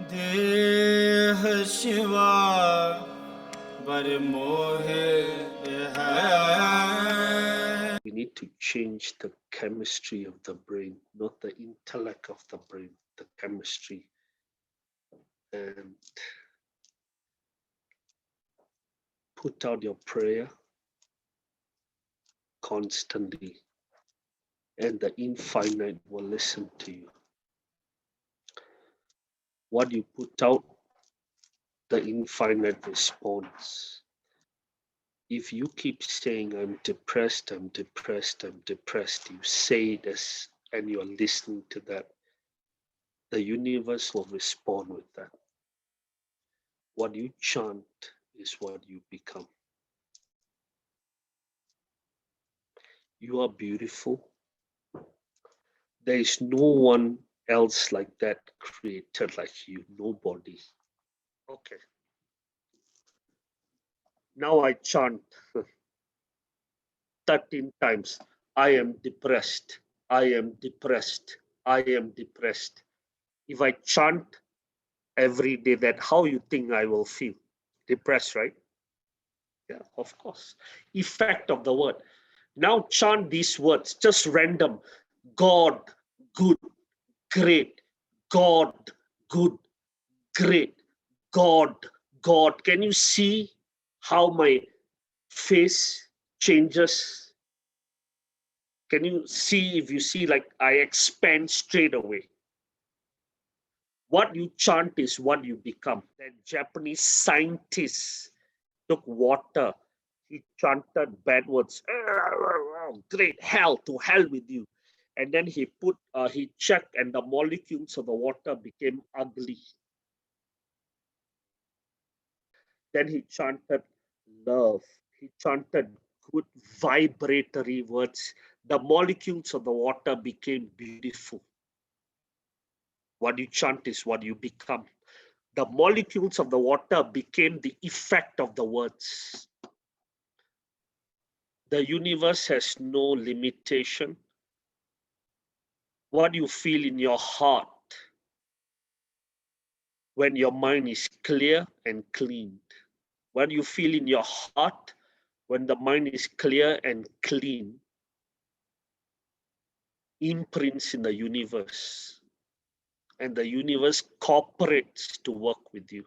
देह शिवा बर मोहे है. We need to change the chemistry of the brain, not the intellect of the brain, the chemistry. And put out your prayer constantly, and the infinite will listen to you. What you put out, the infinite responds. If you keep saying, I'm depressed, I'm depressed, I'm depressed, you say this and you're listening to that, the universe will respond with that. What you chant is what you become. You are beautiful. There is no one else like that created like you, nobody. Okay. Now I chant 13 times. I am depressed. I am depressed. I am depressed. If I chant every day that, how you think I will feel? Depressed, right? Yeah, of course. Effect of the word. Now chant these words, just random. God, good, great. God, good, great. God, God. Can you see how my face changes? Can you see, if you see, like I expand straight away? What you chant is what you become. That Japanese scientist took water, he chanted bad words. Great, hell, to hell with you. And then he checked, and the molecules of the water became ugly. Then he chanted love. He chanted good vibratory words. The molecules of the water became beautiful. What you chant is what you become. The molecules of the water became the effect of the words. The universe has no limitation. What you feel in your heart when your mind is clear and clean. What you feel in your heart when the mind is clear and clean imprints in the universe, and the universe cooperates to work with you.